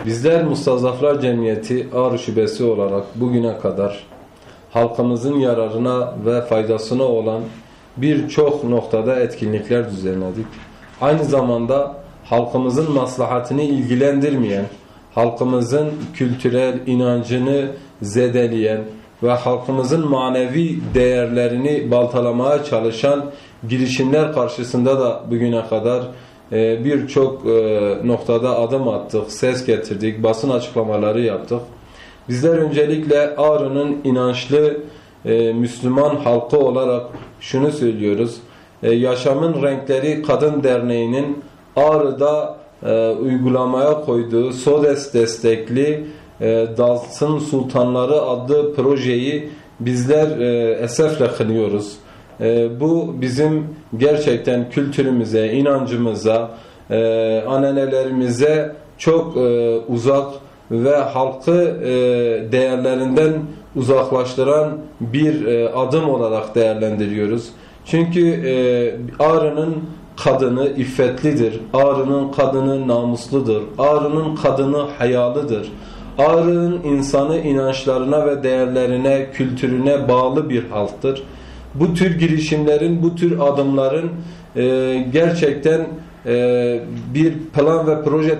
Bizler Mustazaflar Cemiyeti Ağrı Şubesi olarak bugüne kadar halkımızın yararına ve faydasına olan birçok noktada etkinlikler düzenledik. Aynı zamanda halkımızın maslahatını ilgilendirmeyen, halkımızın kültürel inancını zedeleyen ve halkımızın manevi değerlerini baltalamaya çalışan girişimler karşısında da bugüne kadar birçok noktada adım attık, ses getirdik, basın açıklamaları yaptık. Bizler öncelikle Ağrı'nın inançlı Müslüman halkı olarak şunu söylüyoruz. Yaşamın Renkleri Kadın Derneği'nin Ağrı'da uygulamaya koyduğu SODES destekli Dansın Sultanları adlı projeyi bizler esefle kınıyoruz. Bu bizim gerçekten kültürümüze, inancımıza, ananelerimize çok uzak ve halkı değerlerinden uzaklaştıran bir adım olarak değerlendiriyoruz. Çünkü Ağrı'nın kadını iffetlidir, Ağrı'nın kadını namusludur, Ağrı'nın kadını hayalıdır. Ağrı'nın insanı inançlarına ve değerlerine, kültürüne bağlı bir halktır. Bu tür girişimlerin, bu tür adımların gerçekten bir plan ve proje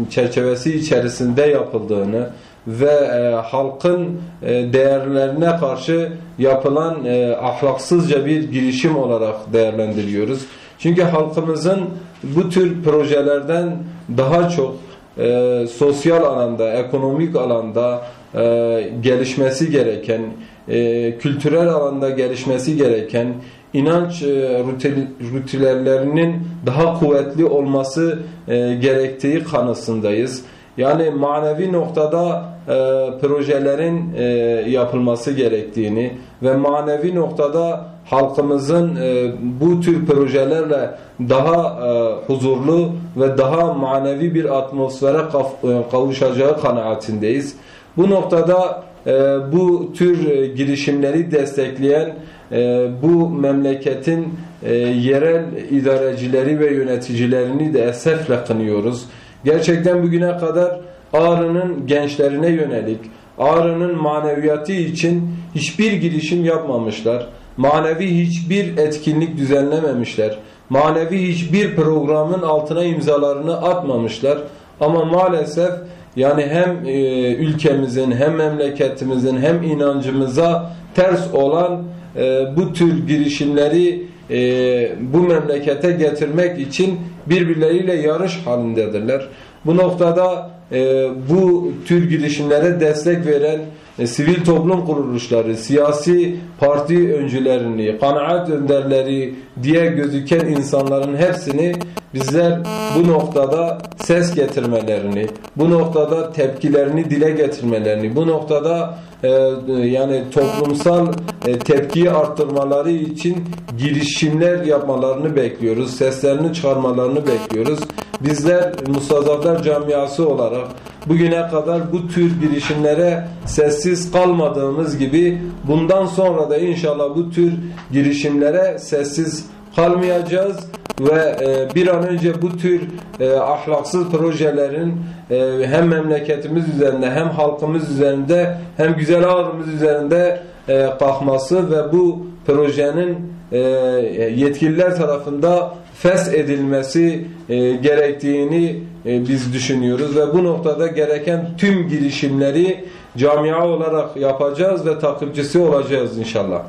çerçevesi içerisinde yapıldığını ve halkın değerlerine karşı yapılan ahlaksızca bir girişim olarak değerlendiriyoruz. Çünkü halkımızın bu tür projelerden daha çok sosyal alanda, ekonomik alanda gelişmesi gereken, kültürel alanda gelişmesi gereken inanç ritüellerinin daha kuvvetli olması gerektiği kanısındayız. Yani manevi noktada projelerin yapılması gerektiğini ve manevi noktada halkımızın bu tür projelerle daha huzurlu ve daha manevi bir atmosfere kavuşacağı kanaatindeyiz. Bu noktada bu tür girişimleri destekleyen bu memleketin yerel idarecileri ve yöneticilerini de esefle kınıyoruz. Gerçekten bugüne kadar Ağrı'nın gençlerine yönelik, Ağrı'nın maneviyatı için hiçbir girişim yapmamışlar. Manevi hiçbir etkinlik düzenlememişler. Manevi hiçbir programın altına imzalarını atmamışlar. Ama maalesef yani hem ülkemizin hem memleketimizin hem inancımıza ters olan bu tür girişimleri bu memlekete getirmek için birbirleriyle yarış halindedirler. Bu noktada bu tür girişimlere destek veren sivil toplum kuruluşları, siyasi parti öncülerini, kanaat önderleri diye gözüken insanların hepsini bizler bu noktada ses getirmelerini, bu noktada tepkilerini dile getirmelerini, bu noktada yani toplumsal tepkiyi arttırmaları için girişimler yapmalarını bekliyoruz. Seslerini çıkarmalarını bekliyoruz. Bizler Mustazaflar Camiası olarak bugüne kadar bu tür girişimlere sessiz kalmadığımız gibi bundan sonra da inşallah bu tür girişimlere sessiz kalmayacağız ve bir an önce bu tür ahlaksız projelerin hem memleketimiz üzerinde hem halkımız üzerinde hem güzel Ağrı'mız üzerinde kalkması ve bu projenin yetkililer tarafında feshedilmesi gerektiğini biz düşünüyoruz ve bu noktada gereken tüm girişimleri camia olarak yapacağız ve takipçisi olacağız inşallah.